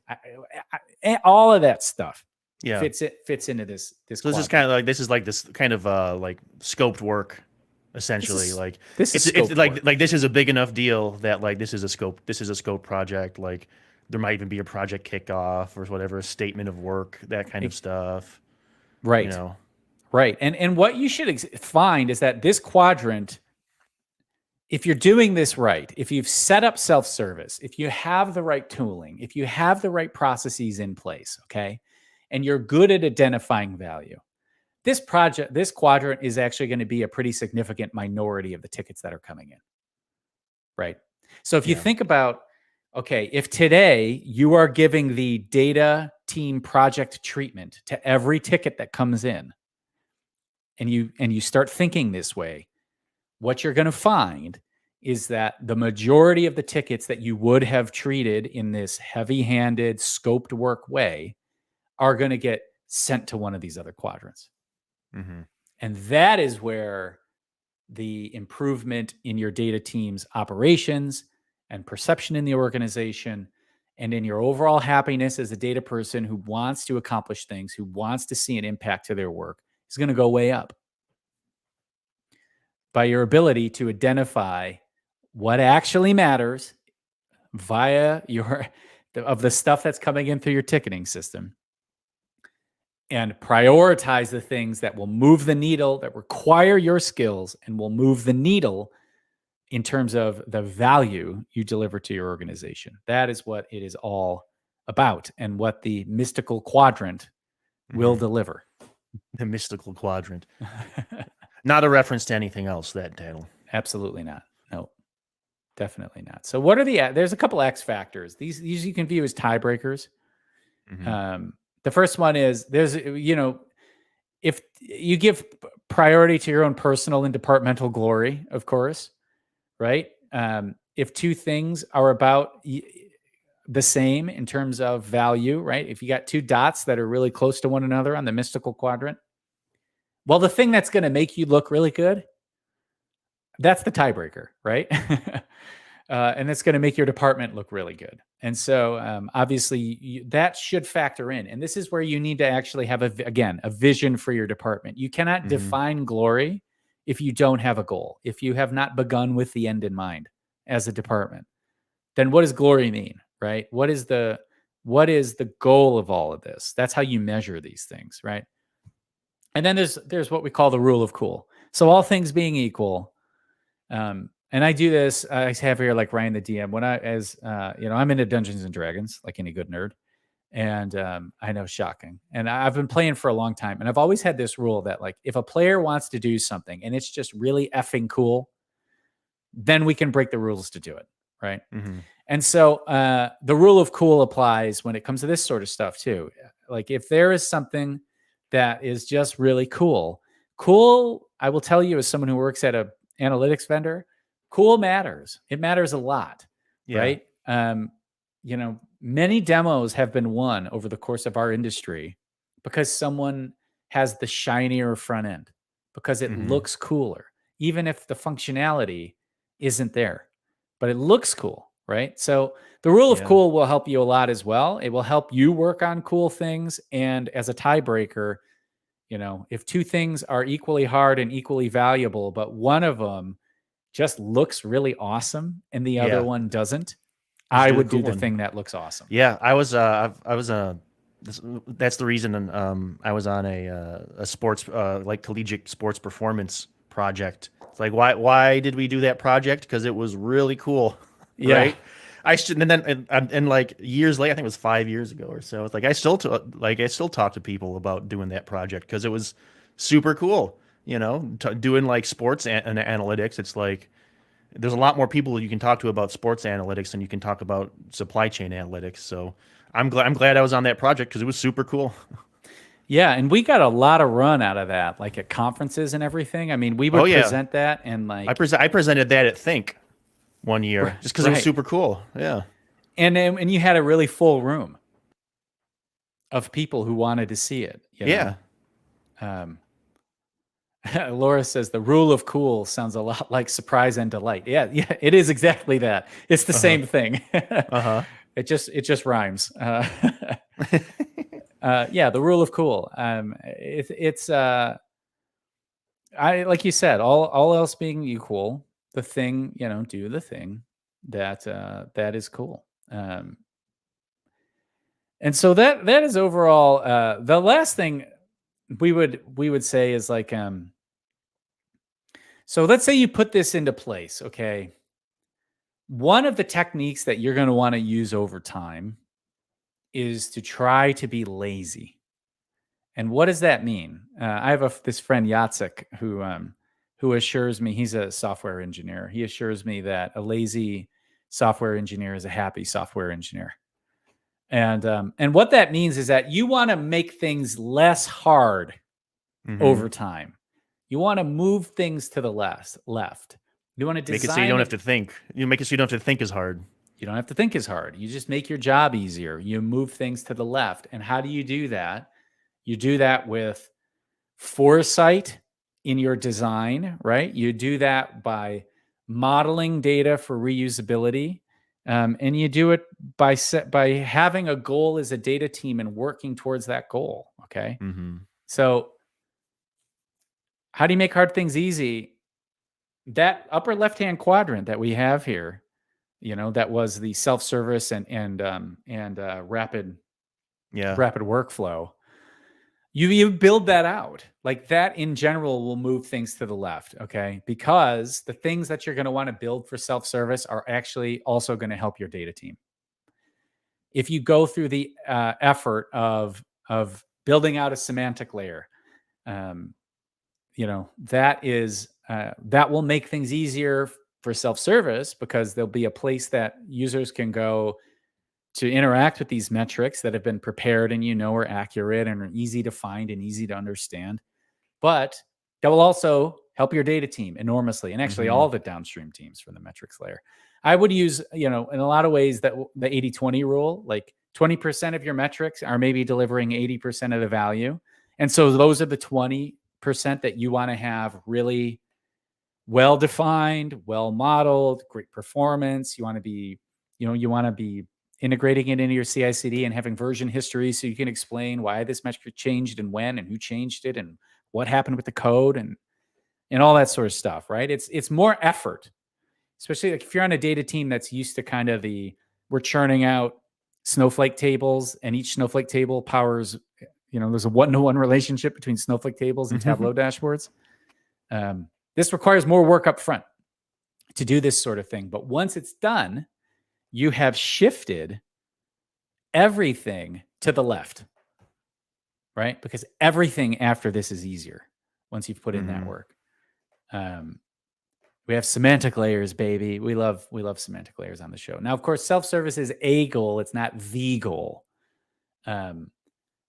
All of that stuff fits into this.
So this is kind of like this kind of like scoped work, essentially. This is a big enough deal that like this is a scope project. Like there might even be a project kickoff or whatever, a statement of work, that kind of stuff.
Right. Right. And what you should find is that this quadrant, if you're doing this right, if you've set up self-service, if you have the right tooling, if you have the right processes in place, okay, and you're good at identifying value, this quadrant is actually going to be a pretty significant minority of the tickets that are coming in, right? So if you think about, okay, if today you are giving the data team project treatment to every ticket that comes in, and you start thinking this way, what you're going to find is that the majority of the tickets that you would have treated in this heavy-handed, scoped work way are going to get sent to one of these other quadrants. Mm-hmm. And that is where the improvement in your data team's operations and perception in the organization and in your overall happiness as a data person who wants to accomplish things, who wants to see an impact to their work, is going to go way up by your ability to identify what actually matters via of the stuff that's coming in through your ticketing system, and prioritize the things that will move the needle, that require your skills and will move the needle in terms of the value you deliver to your organization. That is what it is all about, and what the mystical quadrant will deliver.
The mystical quadrant. Not a reference to anything else, that Daniel.
Absolutely not. No, definitely not. So what are there's a couple X factors. These you can view as tiebreakers. Mm-hmm. The first one is if you give priority to your own personal and departmental glory, of course, right? If two things are about the same in terms of value, right? If you got two dots that are really close to one another on the mystical quadrant, well, the thing that's going to make you look really good, that's the tiebreaker, right? And it's going to make your department look really good. And so obviously that should factor in. And this is where you need to actually have, a vision for your department. You cannot define glory if you don't have a goal, if you have not begun with the end in mind as a department. Then what does glory mean, right? What is the goal of all of this? That's how you measure these things, right? And then there's what we call the rule of cool. So all things being equal, and I do this, I have here like Ryan the DM, I'm into Dungeons and Dragons, like any good nerd. And I know, shocking. And I've been playing for a long time. And I've always had this rule that like, if a player wants to do something and it's just really effing cool, then we can break the rules to do it, right? Mm-hmm. And so the rule of cool applies when it comes to this sort of stuff too. Like if there is something that is just really cool, I will tell you as someone who works at a analytics vendor, cool matters. It matters a lot, right? Many demos have been won over the course of our industry because someone has the shinier front end, because it looks cooler, even if the functionality isn't there, but it looks cool, right? So the rule of cool will help you a lot as well. It will help you work on cool things. And as a tiebreaker, if two things are equally hard and equally valuable, but one of them just looks really awesome and the other one doesn't, I would do the thing that looks awesome.
Yeah, that's the reason I was on a sports like collegiate sports performance project. It's like, why did we do that project? Because it was really cool, right? And like years later, I think it was 5 years ago or so. It's like I still talk to people about doing that project because it was super cool. Doing like sports and analytics. It's like there's a lot more people you can talk to about sports analytics than you can talk about supply chain analytics. So I'm glad I was on that project because it was super cool.
Yeah, and we got a lot of run out of that, like at conferences and everything. I mean, we would present that, and like
I presented that at Think one year just because it was super cool. Yeah.
and you had a really full room of people who wanted to see it.
Yeah.
Um, Laura says the rule of cool sounds a lot like surprise and delight. Yeah, it is exactly that. It's the
Uh-huh.
same thing.
Uh-huh.
It just rhymes. Yeah, the rule of cool. It's I like you said, all else being equal, the thing, do the thing that is cool. And so that is overall the last thing we would say is like so let's say you put this into place, okay? One of the techniques that you're going to want to use over time is to try to be lazy. And what does that mean? I have this friend Yatsik who assures me, he's a software engineer. He assures me that a lazy software engineer is a happy software engineer. And what that means is that you want to make things less hard over time. You want to move things to the left. You want to
Make it so you
design
don't
it.
have to think. You make it so you don't have to think as hard.
You don't have to think as hard. You just make your job easier. You move things to the left. And how do you do that? You do that with foresight in your design, right? You do that by modeling data for reusability. And you do it by having a goal as a data team and working towards that goal. Okay.
Mm-hmm.
So, how do you make hard things easy? That upper left-hand quadrant that we have here, that was the self-service and rapid
Yeah.
workflow. You build that out. Like that in general will move things to the left, okay? Because the things that you're going to want to build for self-service are actually also going to help your data team. If you go through the effort of building out a semantic layer, that will make things easier for self-service because there'll be a place that users can go to interact with these metrics that have been prepared and are accurate and are easy to find and easy to understand. But that will also help your data team enormously, and actually all the downstream teams for the metrics layer. I would use, in a lot of ways, that the 80-20 rule, like 20% of your metrics are maybe delivering 80% of the value. And so those are the 20% that you want to have really well-defined, well-modeled, great performance. You want to be integrating it into your CI/CD and having version history so you can explain why this metric changed and when and who changed it and what happened with the code and all that sort of stuff, right? It's more effort, especially like if you're on a data team that's used to kind of we're churning out Snowflake tables and each Snowflake table powers, there's a one-to-one relationship between Snowflake tables and Tableau dashboards. This requires more work up front to do this sort of thing. But once it's done, you have shifted everything to the left, right? Because everything after this is easier once you've put in that work. We have semantic layers, baby. We love semantic layers on the show. Now, of course, self-service is a goal. It's not the goal. As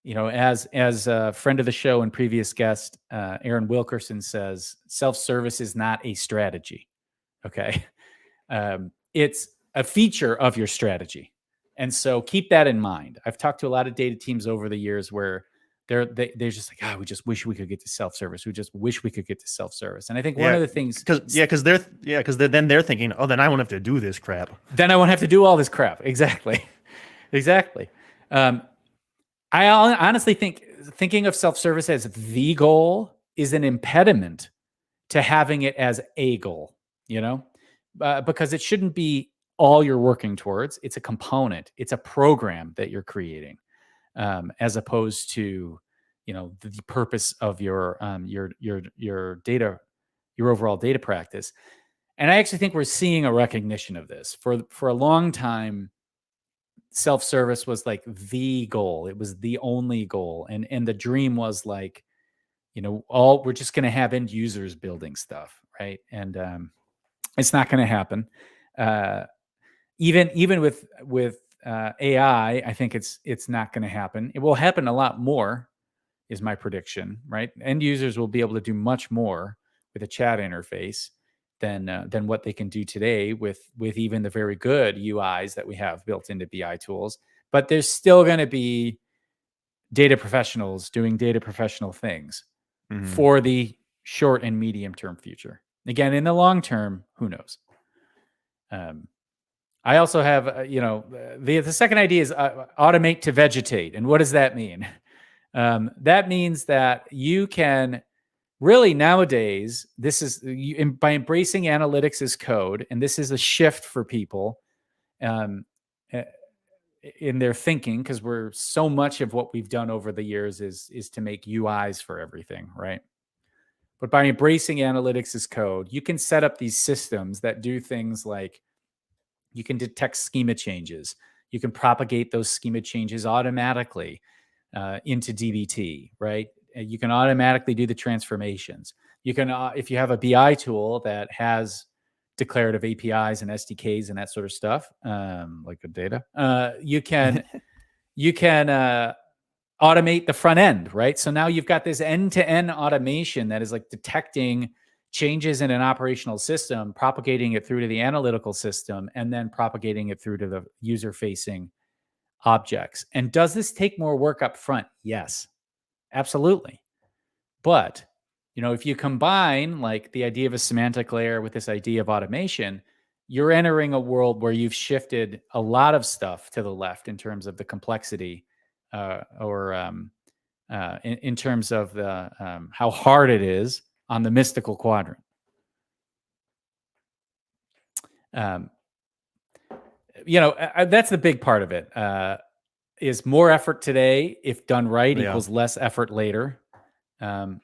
a friend of the show and previous guest, Aaron Wilkerson says, self-service is not a strategy. Okay. It's a feature of your strategy. And so keep that in mind. I've talked to a lot of data teams over the years where they're just like, we just wish we could get to self-service. We just wish we could get to self-service. And I think one of the things,
because they're thinking, oh, then I won't have to do this crap.
Then I won't have to do all this crap. Exactly. I honestly think thinking of self-service as the goal is an impediment to having it as a goal, because it shouldn't be all you're working towards. It's a component. It's a program that you're creating, as opposed to, the purpose of your data, your overall data practice. And I actually think we're seeing a recognition of this. For a long time, self-service was like the goal. It was the only goal. And the dream was like, we're just going to have end users building stuff. Right. And it's not going to happen. Even with AI, I think it's not going to happen. It will happen a lot more, is my prediction, right? End users will be able to do much more with a chat interface. than what they can do today with even the very good UIs that we have built into BI tools. But there's still going to be data professionals doing data professional things
Mm-hmm.
for the short and medium term future. Again, in the long term, who knows? I also have, the second idea is automate to vegetate. And what does that mean? That means that you can really nowadays, by embracing analytics as code, and this is a shift for people in their thinking, because we're so much of what we've done over the years is to make UIs for everything, right? But by embracing analytics as code, you can set up these systems that do things like you can detect schema changes. You can propagate those schema changes automatically into DBT, right? You can automatically do the transformations. You can, if you have a BI tool that has declarative APIs and SDKs and that sort of stuff, like good data, you can automate the front end, right? So now you've got this end-to-end automation that is like detecting changes in an operational system, propagating it through to the analytical system, and then propagating it through to the user-facing objects. And does this take more work up front? Yes, absolutely. But, if you combine like the idea of a semantic layer with this idea of automation, you're entering a world where you've shifted a lot of stuff to the left in terms of the complexity in terms of the how hard it is on the mystical quadrant. That's the big part of it. Is more effort today, if done right, equals less effort later. And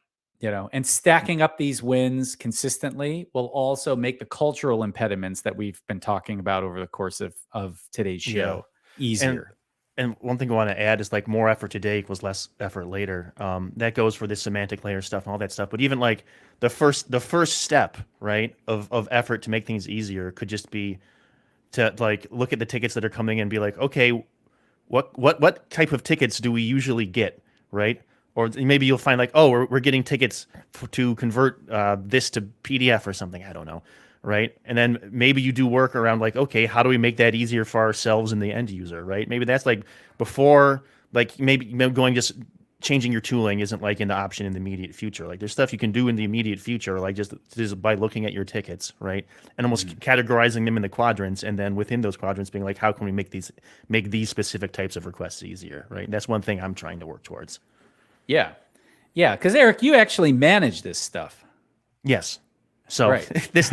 stacking up these wins consistently will also make the cultural impediments that we've been talking about over the course of today's show easier.
And one thing I want to add is like more effort today equals less effort later. That goes for this semantic layer stuff and all that stuff. But even like the first step, right, of effort to make things easier could just be to like look at the tickets that are coming in and be like, okay, what type of tickets do we usually get, right? Or maybe you'll find like, oh, we're getting tickets to convert this to PDF or something. I don't know, right? And then maybe you do work around like, okay, how do we make that easier for ourselves and the end user, right? Maybe that's like before, like maybe going just changing your tooling isn't like in the option in the immediate future. Like there's stuff you can do in the immediate future, like just by looking at your tickets, right? And almost categorizing them in the quadrants, and then within those quadrants being like, how can we make these specific types of requests easier, right? That's one thing I'm trying to work towards.
Yeah. Because Eric, you actually manage this stuff.
Yes. So
right.
this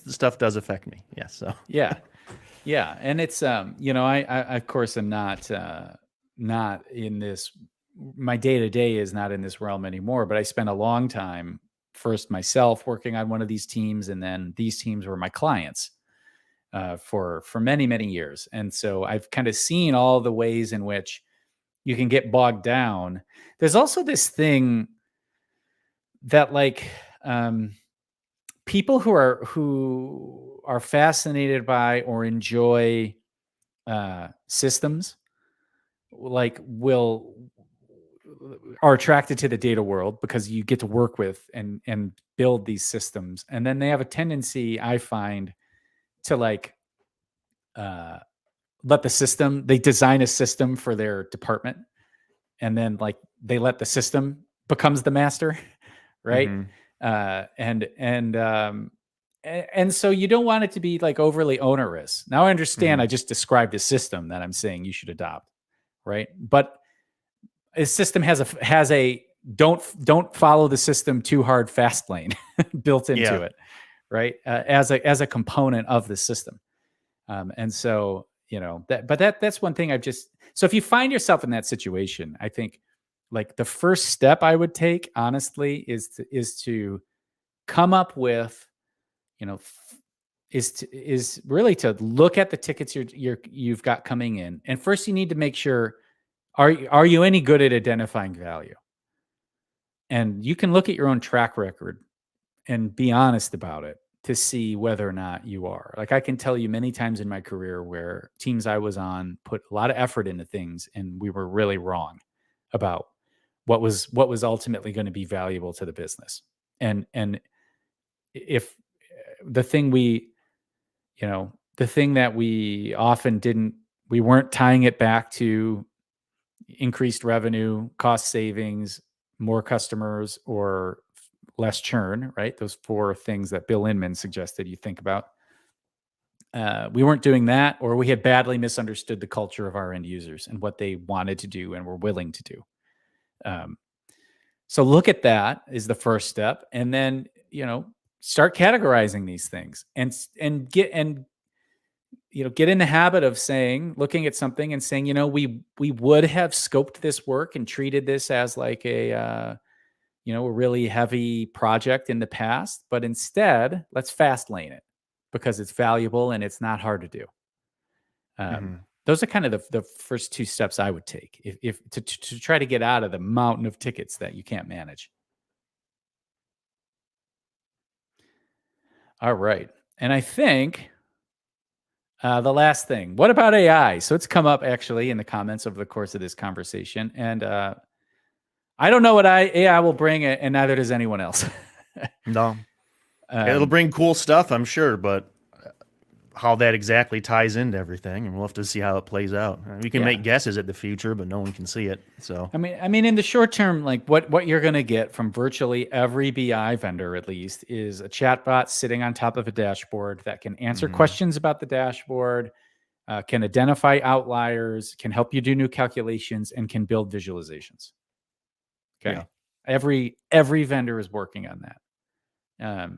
stuff does affect me. Yes. So
yeah, and it's I of course am not in this. My day to day is not in this realm anymore. But I spent a long time first myself working on one of these teams, and then these teams were my clients for many years, and so I've kind of seen all the ways in which you can get bogged down. There's also this thing that like people who are fascinated by or enjoy systems like are attracted to the data world because you get to work with and build these systems. And then they have a tendency, I find, to like they design a system for their department, and then like they let the system becomes the master, right? And so you don't want it to be like overly onerous. Now I understand I just described a system that I'm saying you should adopt, right? But a system has a don't follow the system too hard fast lane built into it, right? As a component of the system. And so, that's one thing so if you find yourself in that situation, I think like the first step I would take, honestly, is to come up with, is really to look at the tickets you've got coming in. And first you need to make sure, are you any good at identifying value? And you can look at your own track record and be honest about it to see whether or not you are. Like I can tell you many times in my career where teams I was on put a lot of effort into things and we were really wrong about what was ultimately going to be valuable to the business. And if the thing that we often didn't, we weren't tying it back to increased revenue, cost savings, more customers, or less churn, right? Those 4 things that Bill Inman suggested you think about. We weren't doing that, or we had badly misunderstood the culture of our end users and what they wanted to do and were willing to do. So look at that is the first step, and then start categorizing these things and get in the habit of looking at something and saying, we would have scoped this work and treated this as like a really heavy project in the past, but instead let's fast lane it because it's valuable and it's not hard to do. Those are kind of the first 2 steps I would take if to try to get out of the mountain of tickets that you can't manage. All right. And I think the last thing, what about AI? So it's come up actually in the comments over the course of this conversation. And I don't know what AI will bring, and neither does anyone else.
No. It'll bring cool stuff, I'm sure, but how that exactly ties into everything, and we'll have to see how it plays out. We can make guesses at the future, but no one can see it. So
I mean, in the short term, like what you're going to get from virtually every BI vendor, at least, is a chatbot sitting on top of a dashboard that can answer questions about the dashboard, can identify outliers, can help you do new calculations, and can build visualizations. Okay, every vendor is working on that.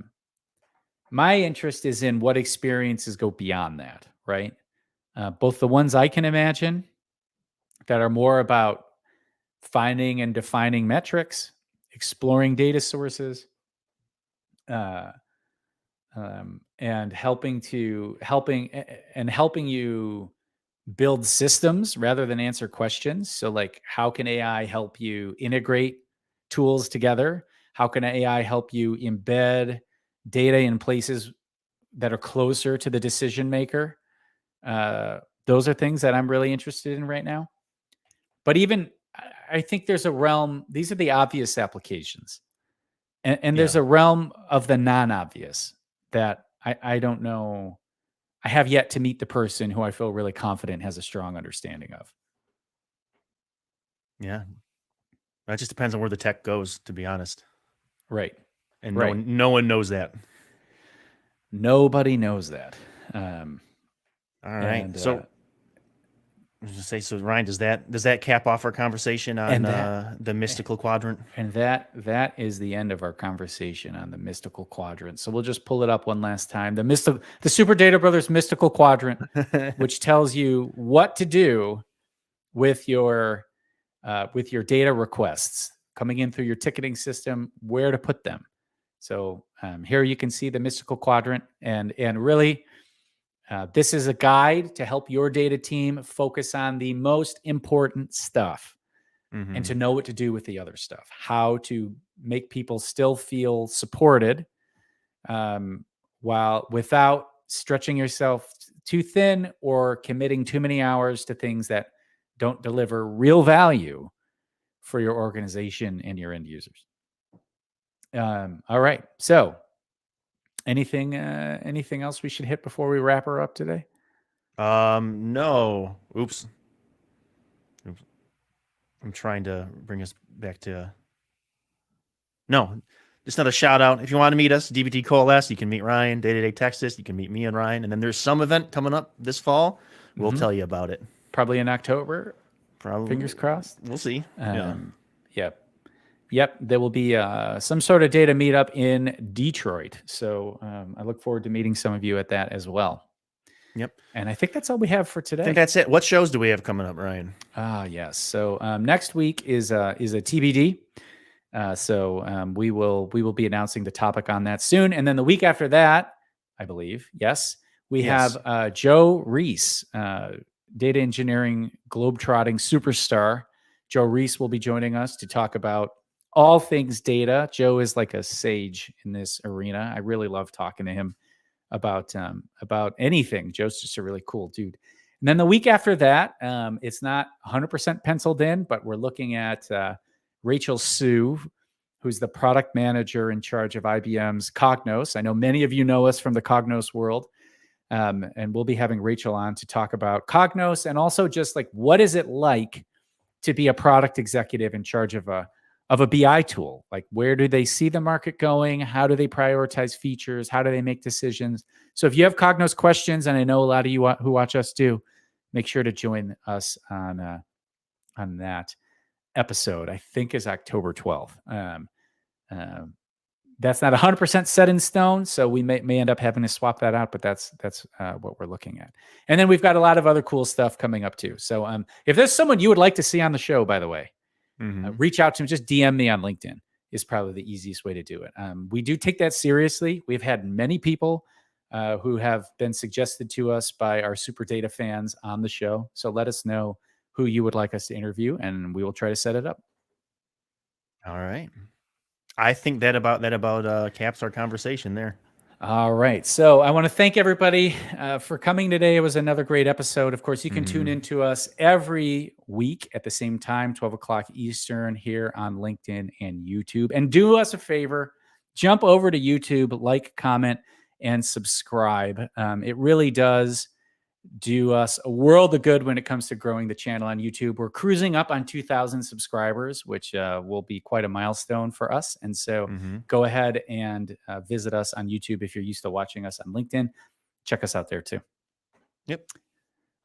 My interest is in what experiences go beyond that, right? Both the ones I can imagine that are more about finding and defining metrics, exploring data sources, and helping you build systems rather than answer questions. So like, how can AI help you integrate tools together? How can AI help you embed data in places that are closer to the decision maker? Those are things that I'm really interested in right now. But even I think there's a realm, these are the obvious applications. And there's a realm of the non-obvious that I don't know. I have yet to meet the person who I feel really confident has a strong understanding of.
Yeah. That just depends on where the tech goes, to be honest.
Right.
And no one knows that.
Nobody knows that.
All right. So Ryan, does that cap off our conversation on the mystical quadrant?
And that is the end of our conversation on the mystical quadrant. So we'll just pull it up one last time. The Super Data Brothers mystical quadrant, which tells you what to do with your data requests coming in through your ticketing system, where to put them. So here you can see the mystical quadrant, and really, this is a guide to help your data team focus on the most important stuff and to know what to do with the other stuff, how to make people still feel supported while without stretching yourself too thin or committing too many hours to things that don't deliver real value for your organization and your end users. All right. So anything else we should hit before we wrap her up today?
No. Oops. I'm trying to bring us back to. No, just another shout out. If you want to meet us, DBT Coalesce, you can meet Ryan, Day-to-Day Texas. You can meet me and Ryan. And then there's some event coming up this fall. We'll tell you about it.
Probably in October.
Probably.
Fingers crossed.
We'll see.
Yep. There will be some sort of data meetup in Detroit. So I look forward to meeting some of you at that as well.
Yep.
And I think that's all we have for today.
I think that's it. What shows do we have coming up, Ryan?
Yes. So next week is a TBD. So we will be announcing the topic on that soon. And then the week after that, I believe, we have Joe Reese, data engineering globetrotting superstar. Joe Reese will be joining us to talk about all things data. Joe is like a sage in this arena. I really love talking to him about anything. Joe's just a really cool dude. And then the week after that, it's not 100% penciled in, but we're looking at Rachel Sue, who's the product manager in charge of IBM's Cognos. I know many of you know us from the Cognos world. And we'll be having Rachel on to talk about Cognos and also just like what is it like to be a product executive in charge of a BI tool? Like, where do they see the market going? How do they prioritize features? How do they make decisions? So if you have Cognos questions, and I know a lot of you who watch us do, make sure to join us on that episode. I think is October 12th. That's not 100% set in stone, so we may end up having to swap that out, but that's what we're looking at. And then we've got a lot of other cool stuff coming up too. So if there's someone you would like to see on the show, by the way, reach out to me. Just DM me on LinkedIn is probably the easiest way to do it. We do take that seriously. We've had many people who have been suggested to us by our Super Data fans on the show. So let us know who you would like us to interview, and we will try to set it up.
All right. I think that about caps our conversation there.
All right. So I want to thank everybody for coming today. It was another great episode. Of course, you can tune into us every week at the same time, 12 o'clock Eastern, here on LinkedIn and YouTube. And do us a favor, jump over to YouTube, like, comment, and subscribe. It really does do us a world of good when it comes to growing the channel on YouTube. We're cruising up on 2,000 subscribers, which will be quite a milestone for us. And so go ahead and visit us on YouTube if you're used to watching us on LinkedIn. Check us out there too.
Yep.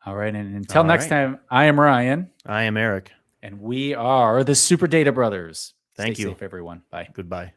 All right. And until next time, I am Ryan.
I am Eric.
And we are the Super Data Brothers.
Thank you.
Stay safe, everyone. Bye.
Goodbye.